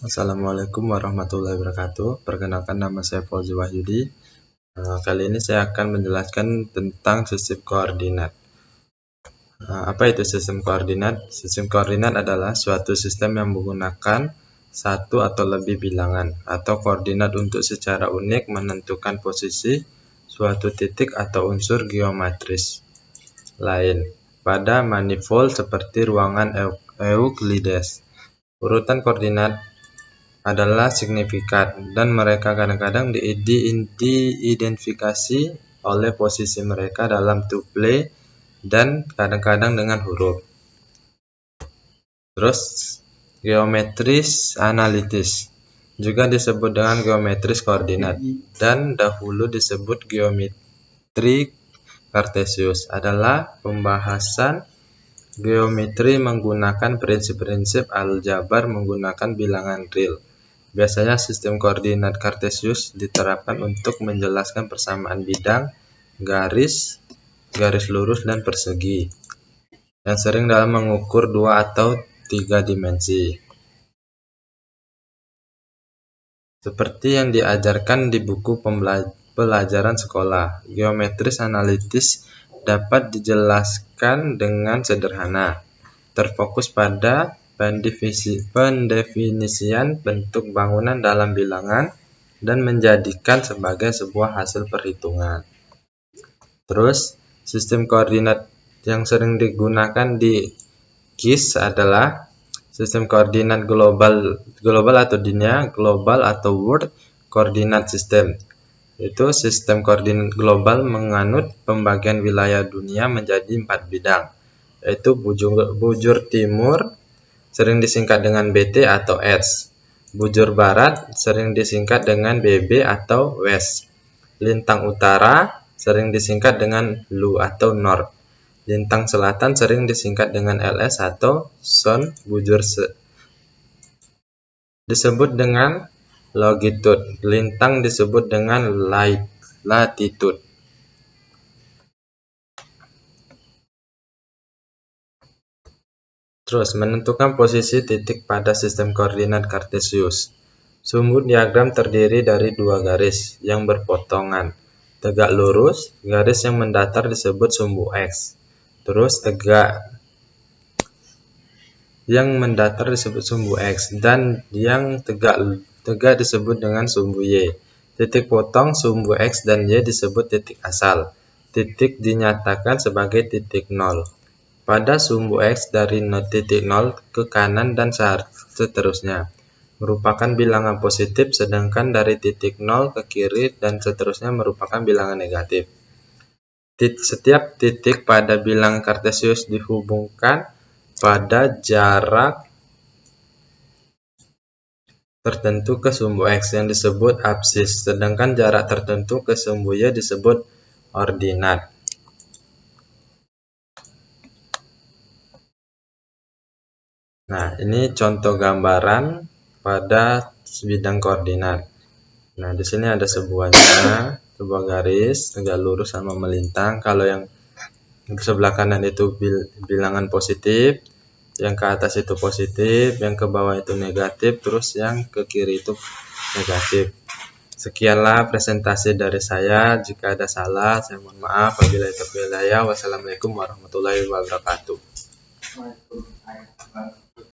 Assalamualaikum warahmatullahi wabarakatuh. Perkenalkan, nama saya Fauzi Wahyudi. Kali ini saya akan menjelaskan tentang sistem koordinat. Apa itu sistem koordinat? Sistem koordinat adalah suatu sistem yang menggunakan satu atau lebih bilangan atau koordinat untuk secara unik menentukan posisi suatu titik atau unsur geometris lain pada manifold seperti ruangan Euclides. Urutan koordinat adalah signifikan dan mereka kadang-kadang diidentifikasi oleh posisi mereka dalam tuple dan kadang-kadang dengan huruf. Terus geometris analitis juga disebut dengan geometris koordinat dan dahulu disebut geometri Cartesius adalah pembahasan geometri menggunakan prinsip-prinsip aljabar menggunakan bilangan real. Biasanya sistem koordinat Cartesius diterapkan untuk menjelaskan persamaan bidang, garis lurus, dan persegi, yang sering dalam mengukur 2 atau 3 dimensi. Seperti yang diajarkan di buku pelajaran sekolah, geometris analitis dapat dijelaskan dengan sederhana, terfokus pada pendefinisian bentuk bangunan dalam bilangan dan menjadikan sebagai sebuah hasil perhitungan. Terus, sistem koordinat yang sering digunakan di GIS adalah sistem koordinat global atau dunia, global atau world coordinate system. Itu sistem koordinat global menganut pembagian wilayah dunia menjadi 4 bidang, yaitu bujur timur sering disingkat dengan BT atau S, bujur barat sering disingkat dengan BB atau West, lintang utara sering disingkat dengan LU atau North, lintang selatan sering disingkat dengan LS atau Sun, bujur disebut dengan longitude, lintang disebut dengan latitude. Terus, menentukan posisi titik pada sistem koordinat Cartesius. Sumbu diagram terdiri dari 2 garis yang berpotongan, tegak lurus. Garis yang mendatar disebut sumbu X. Terus tegak yang mendatar disebut sumbu X dan yang tegak disebut dengan sumbu Y. Titik potong sumbu X dan Y disebut titik asal. Titik dinyatakan sebagai titik nol. Pada sumbu X dari titik 0 ke kanan dan seterusnya merupakan bilangan positif, sedangkan dari titik 0 ke kiri dan seterusnya merupakan bilangan negatif. Setiap titik pada bilangan Cartesius dihubungkan pada jarak tertentu ke sumbu X yang disebut absis, sedangkan jarak tertentu ke sumbu Y disebut ordinat. Nah, ini contoh gambaran pada bidang koordinat. Nah, di sini ada sebuah garis tegak lurus sama melintang. Kalau yang sebelah kanan itu bilangan positif, yang ke atas itu positif, yang ke bawah itu negatif, terus yang ke kiri itu negatif. Sekianlah presentasi dari saya. Jika ada salah, saya mohon maaf. Wabillahi taufiq wal hidayah. Wassalamualaikum warahmatullahi wabarakatuh.